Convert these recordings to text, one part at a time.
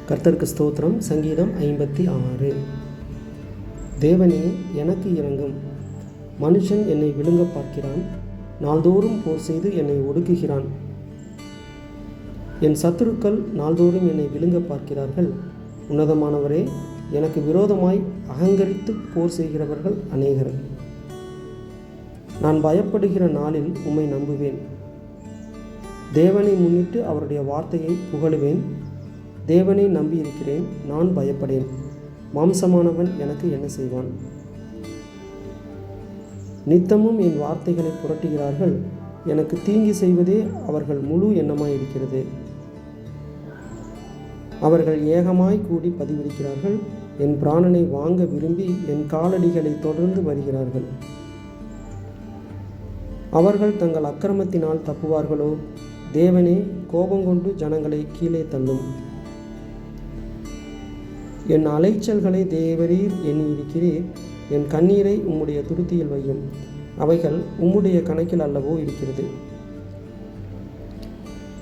கர்த்தருக்கு ஸ்தோத்திரம். சங்கீதம் 56. தேவனே, எனக்கு இரங்கும். மனுஷன் என்னை விழுங்க பார்க்கிறான், நாள்தோறும் போர் செய்து என்னை ஒடுக்குகிறான். என் சத்துருக்கள் நாள்தோறும் என்னை விழுங்க பார்க்கிறார்கள். உன்னதமானவரே, எனக்கு விரோதமாய் அகங்கரித்து போர் செய்கிறவர்கள் அநேகர். நான் பயப்படுகிற நாளில் உம்மை நம்புவேன். தேவனை முன்னிட்டு அவருடைய வார்த்தையை புகழுவேன். தேவனை நம்பியிருக்கிறேன், நான் பயப்படேன். மாம்சமானவன் எனக்கு என்ன செய்வான்? நித்தமும் என் வார்த்தைகளை புரட்டுகிறார்கள். எனக்கு தீங்கு செய்வதே அவர்கள் முழு எண்ணமாயிருக்கிறது. அவர்கள் ஏகமாய் கூடி பதிவிருக்கிறார்கள். என் பிராணனை வாங்க விரும்பி என் காலடிகளை தொடர்ந்து வருகிறார்கள். அவர்கள் தங்கள் அக்கிரமத்தினால் தப்புவார்களோ? தேவனே, கோபங்கொண்டு ஜனங்களை கீழே தள்ளும். என் அலைச்சல்களை தேவரீர் எண்ணியிருக்கிறீர். என் கண்ணீரை உம்முடைய துருத்தியில் வையும். அவைகள் உம்முடைய கணக்கில் அல்லவோ இருக்கிறது.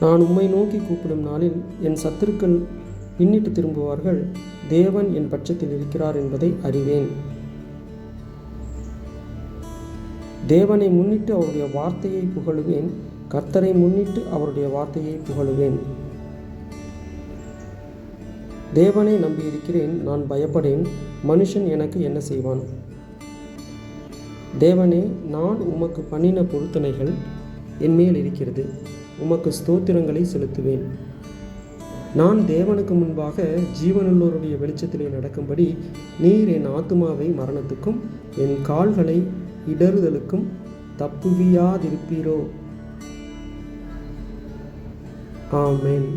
நான் உம்மை நோக்கி கூப்பிடும் நாளில் என் சத்துருக்கள் பின்னிட்டு திரும்புவார்கள். தேவன் என் பட்சத்தில் இருக்கிறார் என்பதை அறிவேன். தேவனை முன்னிட்டு அவருடைய வார்த்தையை புகழுவேன். கர்த்தரை முன்னிட்டு அவருடைய வார்த்தையை புகழுவேன். தேவனை நம்பியிருக்கிறேன், நான் பயப்படேன். மனுஷன் எனக்கு என்ன செய்வான்? தேவனே, நான் உமக்கு பண்ணின பொருத்தனைகள் என்மேல் இருக்கிறது. உமக்கு ஸ்தோத்திரங்களை செலுத்துவேன். நான் தேவனுக்கு முன்பாக ஜீவனுள்ளோருடைய வெளிச்சத்திலே நடக்கும்படி நீர் என் ஆத்துமாவை மரணத்துக்கும் என் கால்களை இடறுதலுக்கும் தப்புவியாதிருப்பீரோ? ஆமென்.